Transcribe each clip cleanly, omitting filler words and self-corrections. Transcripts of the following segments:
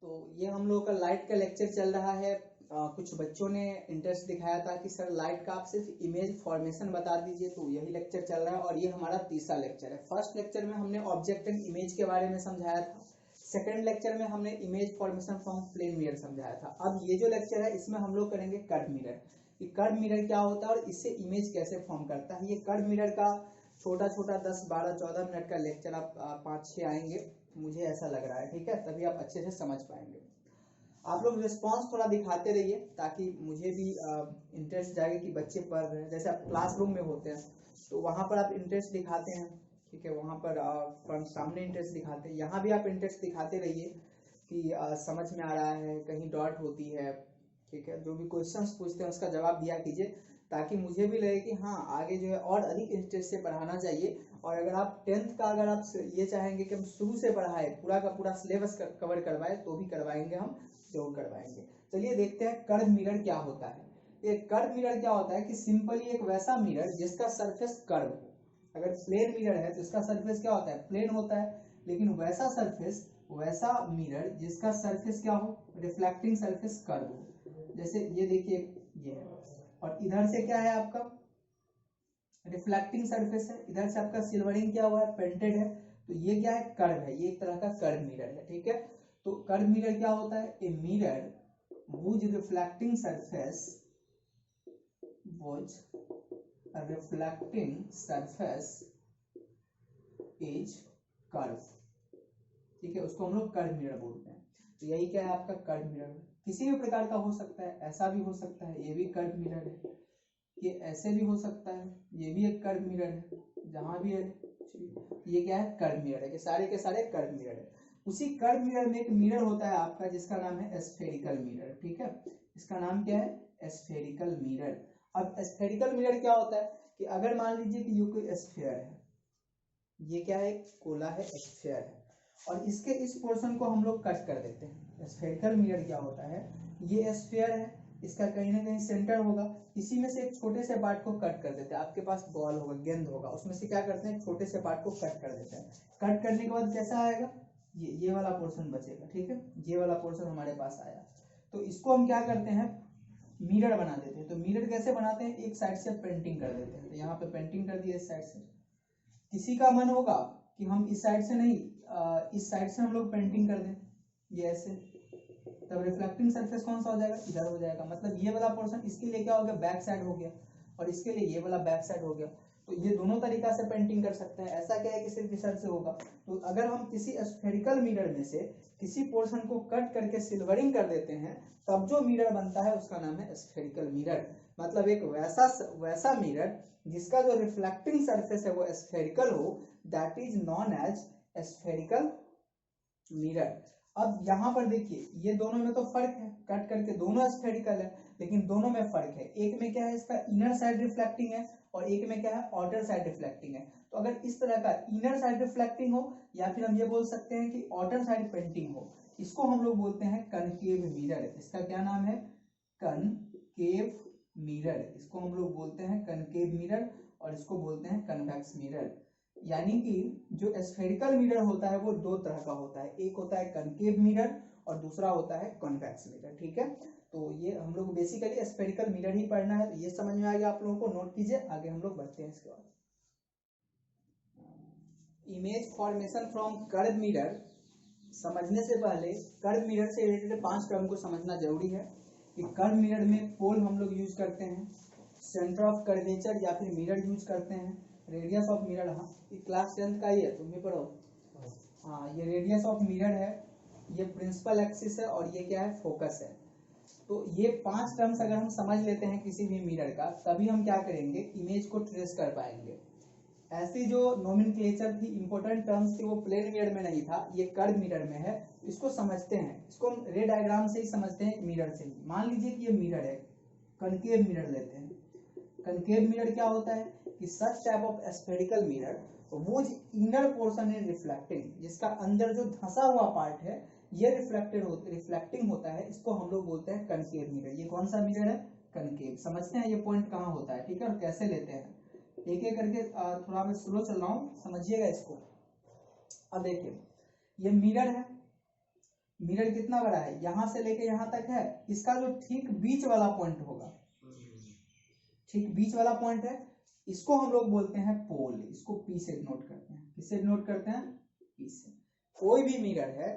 तो ये हम लोग का लाइट का लेक्चर चल रहा है। कुछ बच्चों ने इंटरेस्ट दिखाया था कि सर लाइट का आप सिर्फ इमेज फॉर्मेशन बता दीजिए, तो यही लेक्चर चल रहा है और ये हमारा तीसरा लेक्चर है। फर्स्ट लेक्चर में हमने ऑब्जेक्ट एंड इमेज के बारे में समझाया था। सेकंड लेक्चर में हमने image formation from plane mirror समझाया था। अब ये जो लेक्चर है इसमें हम लोग करेंगे कर्व मिरर, कि कर्व मिरर क्या होता है और इससे इमेज कैसे फॉर्म करता है। ये कर्व मिरर का छोटा छोटा 10, 12, 14 मिनट का लेक्चर आप 5-6 आएंगे, मुझे ऐसा लग रहा है, ठीक है, तभी आप अच्छे से समझ पाएंगे। आप लोग रिस्पांस थोड़ा दिखाते रहिए ताकि मुझे भी इंटरेस्ट जागे कि बच्चे पढ़ रहे हैं। जैसे आप क्लासरूम में होते हैं तो वहां पर आप इंटरेस्ट दिखाते हैं, ठीक है, वहां पर सामने इंटरेस्ट दिखाते हैं, यहाँ भी आप इंटरेस्ट दिखाते रहिए कि समझ में आ रहा है, कहीं डॉट होती है, ठीक है, जो भी क्वेश्चंस पूछते हैं उसका जवाब दिया कीजिए ताकि मुझे भी लगे कि हाँ आगे जो है और अधिक इंटरेस्ट से पढ़ाना चाहिए। और अगर आप 10th का अगर आप ये चाहेंगे कि हम शुरू से पढ़ाए, पूरा का पूरा सिलेबस कवर करवाए, तो भी करवाएंगे, हम जरूर करवाएंगे। चलिए देखते हैं कर्व मिरर क्या होता है। एक कर्व मिरर क्या होता है कि सिंपली एक वैसा मिरर जिसका सरफेस कर्व हो। अगर प्लेन मिरर है तो इसका सरफेस क्या होता है, प्लेन होता है, लेकिन वैसा सरफेस, वैसा मिरर जिसका सरफेस क्या हो, रिफ्लेक्टिंग सरफेस कर्व हो। जैसे ये देखिए ये है, और इधर से क्या है आपका रिफ्लेक्टिंग सरफेस है, इधर से आपका सिल्वरिंग क्या हुआ है, पेंटेड है, तो ये क्या है, कर्व है, ये एक तरह का कर्व मिरर है, ठीक है। तो कर्व मिरर क्या होता है, a mirror whose reflecting surface is curve, ठीक है, उसको हम लोग कर्व मिरर बोलते हैं। तो यही क्या है आपका कर्व मिरर, किसी भी प्रकार का हो सकता है, ऐसा भी हो सकता है, ये भी कर्व मिरर है, ये ऐसे भी हो सकता है, ये भी एक कर्व मिरर है, जहां भी है ये क्या है, कर्व मिरर है, ये सारे के सारे कर्व मिरर है। उसी कर्व मिरर में एक मिरर होता है आपका जिसका नाम है स्फेरिकल मिरर, ठीक है, इसका नाम क्या है, स्फेरिकल मिरर। अब स्फेरिकल मिरर क्या होता है कि अगर मान लीजिए कि ये कोई स्फीयर है, ये क्या है, गोला है, स्फीयर है, और इसके इस पोर्शन को हम लोग कट कर देते हैं। स्फेरिकल मिरर क्या होता है, ये स्फीयर है, इसका कहीं ना कहीं सेंटर होगा, इसी में से एक छोटे से पार्ट को कट कर देते हैं। आपके पास बॉल होगा, गेंद होगा, उसमें से क्या करते हैं, छोटे से पार्ट को कट कर देते हैं। कट करने के बाद कैसा आएगा, ये वाला पोर्शन बचेगा, ठीक है, ये वाला पोर्शन हमारे पास आया। तो इसको हम क्या करते हैं, मिरर बना देते हैं। तो मिरर कैसे बनाते हैं, एक साइड से पेंटिंग कर देते हैं। तो यहाँ पे पेंटिंग कर दिया इस साइड से, किसी का मन होगा कि हम इस साइड से नहीं, इस साइड से हम लोग पेंटिंग कर दें, ये ऐसे, तब रिफ्लेक्टिंग सरफेस कौन सा हो जाएगा, इधर हो जाएगा। मतलब ये वाला पोर्शन इसके लिए क्या हो गया, बैक साइड हो गया, और इसके लिए ये वाला बैक साइड हो गया। तो ये दोनों तरीका से पेंटिंग कर सकते हैं। ऐसा क्या है कि सिर्फ इस साइड से होगा। तो अगर हम किसी स्फेरिकल मिरर में से किसी पोर्शन को कट करके सिल्वरिंग कर देते हैं, तब जो मिरर बनता है उसका नाम है स्फेरिकल मिरर। मतलब एक वैसा मिरर जिसका जो रिफ्लेक्टिंग सरफेस है वो स्फेरिकल हो, that is known as spherical mirror. अब यहाँ पर देखिए, ये दोनों में तो फर्क है, कट करके दोनों स्फेरिकल है, लेकिन दोनों में फर्क है। एक में क्या है, इसका इनर साइड रिफ्लेक्टिंग है, और एक में क्या है, आउटर साइड रिफ्लेक्टिंग है। तो अगर इस तरह का इनर साइड रिफ्लेक्टिंग हो, या फिर हम ये बोल सकते हैं कि आउटर साइड पेंटिंग हो, इसको हम लोग बोलते हैं कनकेव मिरर। इसका क्या नाम है, कनकेव मिरर। इसको हम लोग बोलते हैं कनकेव मिरर, और इसको बोलते हैं कन्वेक्स मिरर। यानी कि जो स्फेरिकल मिरर होता है वो दो तरह का होता है, एक होता है कनकेव मिरर और दूसरा होता है कॉन्वेक्स मिरर, ठीक है। तो ये हम लोग बेसिकली स्फेरिकल मिरर ही पढ़ना है, तो ये समझ में आ गया आप लोगों को, नोट कीजिए, आगे हम लोग बढ़ते हैं। इसके बाद image formation from curve mirror समझने से पहले कर्व मिरर से रिलेटेड 5 टर्म को समझना जरूरी है। कि कर्व मिरर में पोल हम लोग यूज करते हैं, सेंटर ऑफ कर्वेचर या फिर मिरर यूज करते हैं, रेडियस ऑफ मिरर, हाँ ये क्लास 10th का ही है, तुम भी पढ़ो। हाँ ये रेडियस ऑफ मिरर है, ये प्रिंसिपल एक्सिस है, और ये क्या है, फोकस है। तो ये 5 टर्म्स अगर हम समझ लेते हैं किसी भी मिरर का, तभी हम क्या करेंगे, इमेज को ट्रेस कर पाएंगे। ऐसी जो नोमेनक्लेचर थी, इंपॉर्टेंट टर्म्स थी, वो प्लेन मिरर में नहीं था, ये कर्व मिरर में है। इसको समझते हैं, इसको हम रे डायग्राम से ही समझते हैं, मिरर से ही। मान लीजिए कि ये मिरर है, कनकेव मिरर लेते हैं। कनकेव मिरर क्या होता है कि such type of spherical mirror वो इनर पोर्शन है रिफ्लेक्टिंग, जिसका अंदर जो धंसा हुआ पार्ट है ये रिफ्लेक्टिंग होता है, इसको हम लोग बोलते हैं कनकेव मिरर। ये कौन सा मिरर है, कनकेव। समझते हैं ये पॉइंट कहाँ होता है, ठीक है, और कैसे लेते हैं, एक एक करके। थोड़ा मैं स्लो चल रहा हूँ, समझिएगा इसको। अब देखिए ये मिरर है, मिरर कितना बड़ा है, यहां से लेके यहां तक है, इसका जो ठीक बीच वाला पॉइंट होगा, ठीक बीच वाला पॉइंट है, इसको हम लोग बोलते हैं पोल। इसको पी से नोट करते हैं, किससे नोट करते हैं, पी से। कोई भी मिरर है,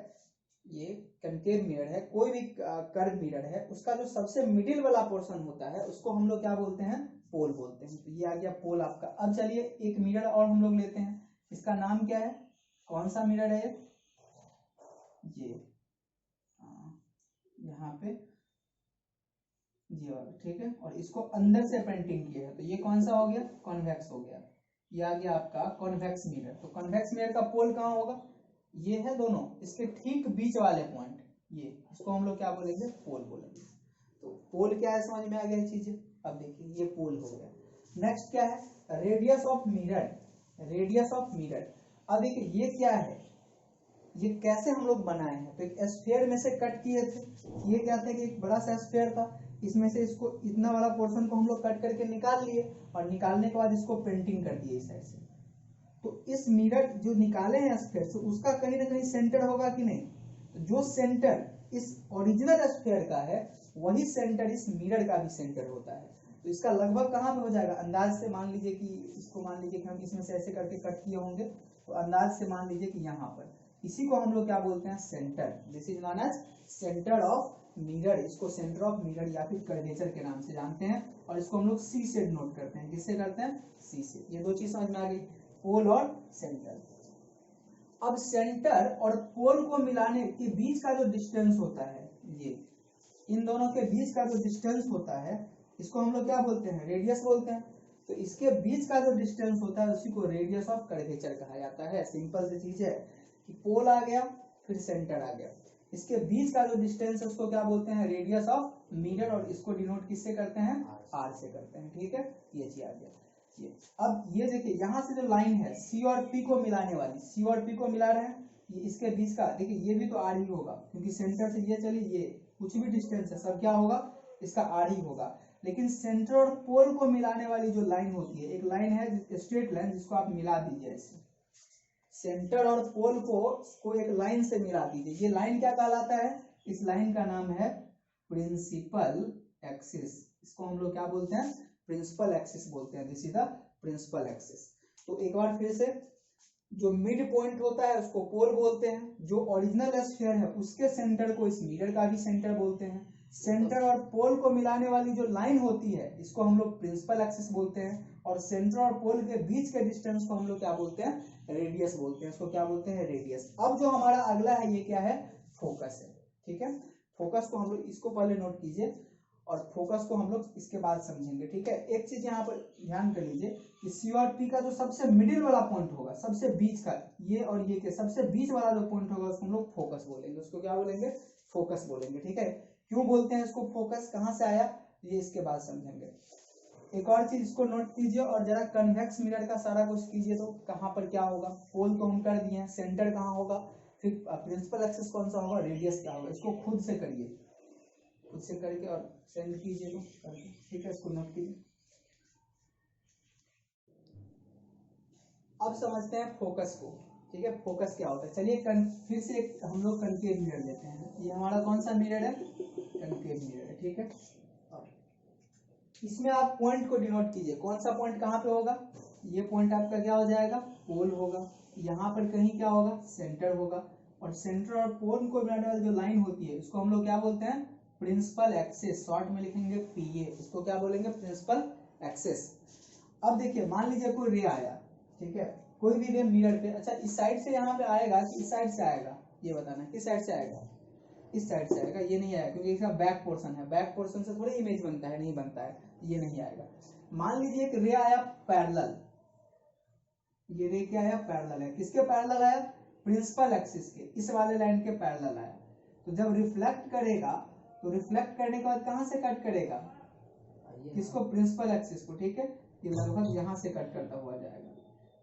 ये कनकेव मिरर है, कोई भी कर्व मिरर है, उसका जो सबसे मिडिल वाला पोर्शन होता है उसको हम लोग क्या बोलते हैं, पोल बोलते हैं। तो ये आ गया पोल आपका। अब चलिए एक मिरर और हम लोग लेते हैं, इसका नाम क्या है, कौन सा मिरर है ये यहाँ पे ये वाला, ठीक है, और इसको अंदर से पेंटिंग किया है, तो ये कौन सा हो गया, कॉन्वेक्स हो गया। ये आ गया आपका कॉन्वेक्स मिरर। तो कॉन्वेक्स मिरर का पोल कहाँ होगा, ये है दोनों, इसके ठीक बीच वाले पॉइंट, ये इसको हम लोग क्या बोलेंगे, पोल बोलेंगे। तो पोल क्या है, समझ में आ गया चीजें। अब देखिए ये पोल हो गया। नेक्स्ट क्या है, radius of mirror. Radius of mirror, अब देखिए ये क्या है, ये कैसे हम लोग बनाए हैं, तो एक स्फीयर में से कट किए थे। ये क्या थे कि एक बड़ा सा स्फीयर था, इसमें से इसको इतना वाला पोर्शन को हम लोग कट करके निकाल लिए, और निकालने के बाद इसको पेंटिंग कर दिए इस साइड से। तो इस मिरर जो निकाले हैं स्फीयर से, उसका कहीं ना कहीं सेंटर होगा कि नहीं, तो जो सेंटर इस ओरिजिनल स्फीयर का है, वही सेंटर इस मिरर का भी सेंटर होता है। तो इसका लगभग कहाँ पे हो जाएगा, अंदाज से मान लीजिए कि इसको मान लीजिए कि हम इसमें से ऐसे करके कट किए होंगे, तो अंदाज से मान लीजिए कि यहाँ पर, इसी को हम लोग क्या बोलते हैं, center. This is known as center of mirror. इसको सेंटर ऑफ मिरर या फिर कर्वेचर के नाम से जानते हैं, और इसको हम लोग सी से नोट करते हैं। किससे करते हैं, सी से। ये दो चीज समझ में आ गई, पोल और सेंटर। अब सेंटर और पोल को मिलाने के बीच का जो डिस्टेंस होता है, ये इन दोनों के बीच का जो डिस्टेंस होता है, इसको हम लोग क्या बोलते हैं, रेडियस बोलते हैं। तो इसके बीच का जो डिस्टेंस होता है उसी को रेडियस ऑफ कर्वेचर कहा जाता है। सिंपल सी चीज है कि पोल आ गया, फिर सेंटर आ गया, इसके बीच का जो डिस्टेंस है उसको क्या बोलते हैं, रेडियस ऑफ मिरर, और इसको डिनोट किससे करते हैं, आर से करते हैं। ठीक है, ये चीज आ गया। ये अब ये देखिए यहाँ से जो लाइन है सी और पी को मिलाने वाली, सी और पी को मिला रहे हैं, ये इसके बीच का देखिए, ये भी तो आर ही होगा, क्योंकि सेंटर से ये चलिए, ये कुछ भी डिस्टेंस है सब क्या होगा, इसका आर ही होगा। लेकिन सेंटर और पोल को मिलाने वाली जो लाइन होती है, एक लाइन है स्ट्रेट लाइन, जिसको आप मिला दीजिए ऐसे, सेंटर और पोल को एक लाइन से मिला दीजिए। ये लाइन क्या कहलाता है, इस लाइन का नाम है प्रिंसिपल एक्सिस। इसको हम लोग क्या बोलते हैं, प्रिंसिपल एक्सिस बोलते हैं। This is the principal axis. तो एक बार फिर से, जो मिड पॉइंट होता है उसको पोल बोलते हैं, जो ओरिजिनल स्फीयर है उसके सेंटर को इस मिरर का भी सेंटर बोलते हैं। सेंटर और पोल को मिलाने वाली जो लाइन होती है इसको हम लोग प्रिंसिपल एक्सिस बोलते हैं, और सेंटर और पोल के बीच के डिस्टेंस को हम लोग क्या बोलते हैं, रेडियस बोलते हैं। इसको क्या बोलते हैं, रेडियस। अब जो हमारा अगला है ये क्या है, फोकस है। ठीक है, फोकस को हम लोग, इसको पहले नोट कीजिए, और फोकस को हम लोग इसके बाद समझेंगे। ठीक है, एक चीज यहाँ पर ध्यान कर लीजिए कि सी और पी का जो सबसे मिडिल वाला पॉइंट होगा, सबसे बीच का, ये और ये के सबसे बीच वाला जो पॉइंट होगा उसको हम लोग फोकस बोलेंगे। उसको क्या बोलेंगे, फोकस बोलेंगे। ठीक है, क्यों बोलते हैं इसको फोकस, कहाँ से आया, ये इसके बाद समझेंगे। एक और चीज इसको नोट कीजिए, और जरा कन्वेक्स मिरर का सारा कुछ कीजिए, तो कहाँ पर क्या होगा, पोल तो हम कर दिए हैं, सेंटर कहाँ होगा, फिर प्रिंसिपल एक्सिस कौन सा होगा, रेडियस क्या होगा। इसको खुद से करिए, खुद से करके और सेंड कीजिए तो करके। ठीक है, इसको नोट कीजिए। अब समझते हैं फोकस को। ठीक है, फोकस क्या होता है, चलिए फिर से एक हम लोग कनकेव मिरर लेते हैं। ये हमारा कौन सा मिरर है, कनकेव मिरर है। ठीक है, इसमें आप पॉइंट को डिनोट कीजिए, कौन सा पॉइंट कहाँ पे होगा, ये पॉइंट आपका क्या हो जाएगा, पोल होगा। यहाँ पर कहीं क्या होगा, सेंटर होगा, और सेंटर और पोल को मिलाने वाली जो लाइन होती है इसको हम लोग क्या बोलते हैं, प्रिंसिपल एक्सिस। शॉर्ट में लिखेंगे पीए, इसको क्या बोलेंगे, प्रिंसिपल एक्सिस। अब देखिए, मान लीजिए कोई रे आया, ठीक है, कोई भी रे मिरर पे, अच्छा इस साइड से यहाँ पे आएगा कि इस साइड से आएगा, ये बताना, किस साइड से आएगा, इस साइड से आएगा। ये नहीं आएगा क्योंकि इसका बैक पोर्शन है, बैक पोर्शन से थोड़ी इमेज बनता है, नहीं बनता है, ये नहीं आएगा। मान लीजिए एक रे आया पैरेलल, ये रे क्या आया, पैरेलल है। किसके पैरेलल आया, प्रिंसिपल एक्सिस के, इस वाले लाइन के पैरेलल आया। तो जब रिफ्लेक्ट करेगा, तो रिफ्लेक्ट करने के बाद कहां से कट करेगा, किसको, प्रिंसिपल एक्सिस को। ठीक है, ये लगभग यहां से कट करता हुआ जाएगा।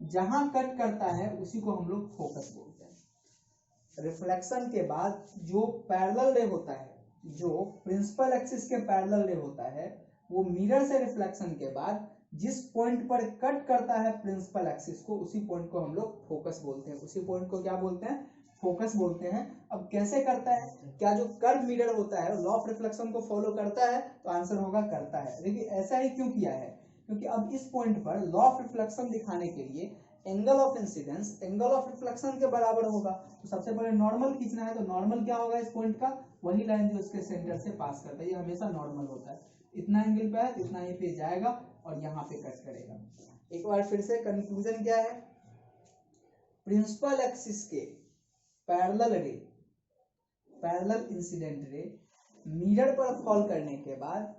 जहां कट करता है उसी को हम लोग फोकस बोलते हैं। रिफ्लेक्शन के बाद जो पैरेलल रे होता है, जो प्रिंसिपल एक्सिस के पैरेलल रे होता है, वो मिरर से रिफ्लेक्शन के बाद जिस पॉइंट पर कट करता है प्रिंसिपल एक्सिस को, उसी पॉइंट को हम लोग फोकस बोलते हैं। उसी पॉइंट को क्या बोलते हैं, फोकस बोलते हैं। अब कैसे करता है, क्या जो कर्व मिरर होता है लॉ ऑफ रिफ्लेक्शन को फॉलो करता है, तो आंसर होगा करता है। देखिए ऐसा ही क्यों किया है, क्योंकि अब इस पॉइंट पर लॉ ऑफ रिफ्लेक्शन दिखाने के लिए angle of incidence angle of reflection के बराबर होगा। तो सबसे पहले नॉर्मल खींचना है, तो नॉर्मल क्या होगा इस पॉइंट का, वही लाइन जो इसके सेंटर से पास करता है, ये हमेशा नॉर्मल होता है। इतना एंगल पे है तो इतना ही पे जाएगा और यहाँ पे कट करेगा। एक बार फिर से कंक्लूजन क्या है, प्रिंसिपल एक्सिस के पैरेलल रे, पैरेलल इंसिडेंट रे मिरर पर फॉल करने के बाद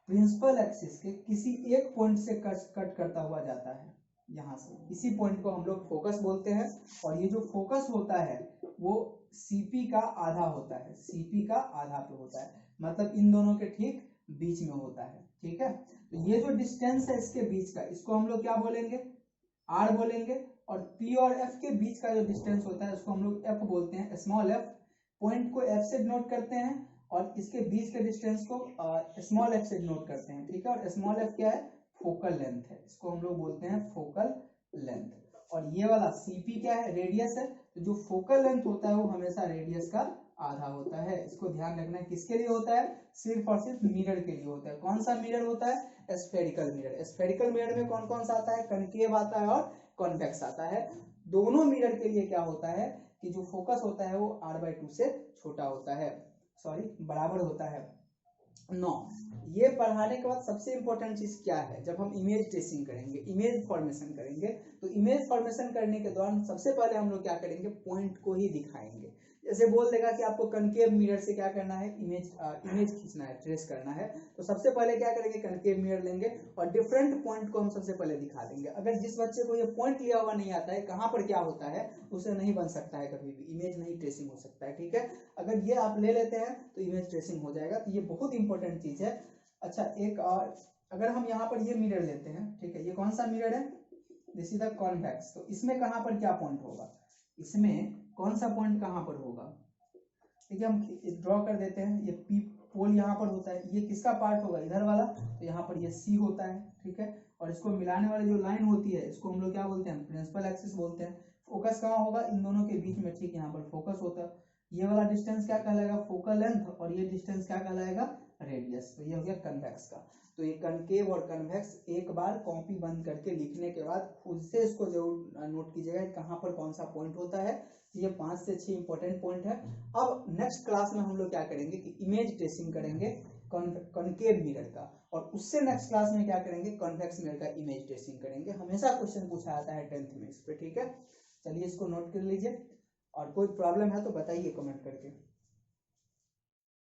प्रिंसिपल एक्सिस के किसी एक पॉइंट से कट करता हुआ जाता है यहाँ से। इसी पॉइंट को हम लोग फोकस बोलते हैं, और ये जो फोकस होता है वो सीपी का आधा होता है, सीपी का आधा पे होता है, मतलब इन दोनों के ठीक बीच में होता है। ठीक है, तो ये जो डिस्टेंस है इसके बीच का, इसको हम लोग क्या बोलेंगे, आर बोलेंगे। और पी और एफ के बीच का जो डिस्टेंस होता है उसको हम लोग एफ बोलते हैं, स्मॉल एफ। पॉइंट को एफ से डिनोट करते हैं और इसके बीच के डिस्टेंस को स्मॉल एफ से डिनोट करते हैं। ठीक है, और स्मॉल एफ क्या है, फोकल लेंथ है, इसको हम लोग बोलते हैं फोकल लेंथ। और ये वाला सीपी क्या है, रेडियस है। तो जो फोकल लेंथ होता है वो हमेशा रेडियस का आधा होता है। इसको ध्यान रखना है, किसके लिए होता है, सिर्फ और सिर्फ मिरर के लिए होता है। कौन सा मिरर होता है, स्फेरिकल मिरर। स्फेरिकल मिरर में कौन कौन सा आता है, कनकेव आता है और कॉन्वेक्स आता है। दोनों मिरर के लिए क्या होता है कि जो फोकस होता है वो r/2 से छोटा होता है, सॉरी बराबर होता है 9। ये पढ़ाने के बाद सबसे इंपॉर्टेंट चीज क्या है, जब हम इमेज ट्रेसिंग करेंगे, इमेज फॉर्मेशन करेंगे, तो इमेज फॉर्मेशन करने के दौरान सबसे पहले हम लोग क्या करेंगे, पॉइंट को ही दिखाएंगे। जैसे बोल देगा कि आपको कनकेव मिरर से क्या करना है, इमेज खींचना है, ट्रेस करना है, तो सबसे पहले क्या करेंगे, कनकेव मिरर लेंगे और डिफरेंट पॉइंट को हम सबसे पहले दिखा देंगे। अगर जिस बच्चे को ये पॉइंट लिया हुआ नहीं आता है कहाँ पर क्या होता है, उसे नहीं बन सकता है, कभी भी इमेज नहीं ट्रेसिंग हो सकता है। ठीक है, अगर ये आप ले लेते हैं तो इमेज ट्रेसिंग हो जाएगा। तो ये बहुत इंपॉर्टेंट चीज है। अच्छा, एक और, अगर हम यहाँ पर ये मिरर लेते हैं, ठीक है, ये कौन सा मिरर है, दिस इज द कॉन्वेक्स। तो इसमें कहाँ पर क्या पॉइंट होगा, इसमें कौन सा पॉइंट कहाँ पर होगा, ठीक है, हम ड्रॉ कर देते हैं। ये पी पोल यहाँ पर होता है, ये किसका पार्ट होगा, इधर वाला, तो यहाँ पर ये सी होता है। ठीक है, और इसको मिलाने वाली जो लाइन होती है इसको हम लोग क्या बोलते हैं, प्रिंसिपल एक्सिस बोलते हैं। फोकस कहाँ होगा, इन दोनों के बीच में, ठीक यहाँ पर फोकस होता है। ये वाला डिस्टेंस क्या कहलाएगा, फोकल लेंथ, और ये डिस्टेंस क्या कहलाएगा, रेडियस। तो ये हो गया कन्वेक्स का। तो ये कनकेव और कन्वेक्स एक बार कॉपी बंद करके लिखने के बाद खुद से इसको जरूर नोट कीजिएगा कहाँ पर कौन सा पॉइंट होता है। ये 5 से 6 इंपॉर्टेंट पॉइंट है। अब नेक्स्ट क्लास में हम लोग क्या करेंगे कि इमेज ट्रेसिंग करेंगे कॉनकेव मिरर का, और उससे नेक्स्ट क्लास में क्या करेंगे, कॉन्वेक्स मिरर का इमेज ट्रेसिंग करेंगे। हमेशा क्वेश्चन पूछा जाता है 10th में इस पे। ठीक है, चलिए इसको नोट कर लीजिए, और कोई प्रॉब्लम है तो बताइए कमेंट करके।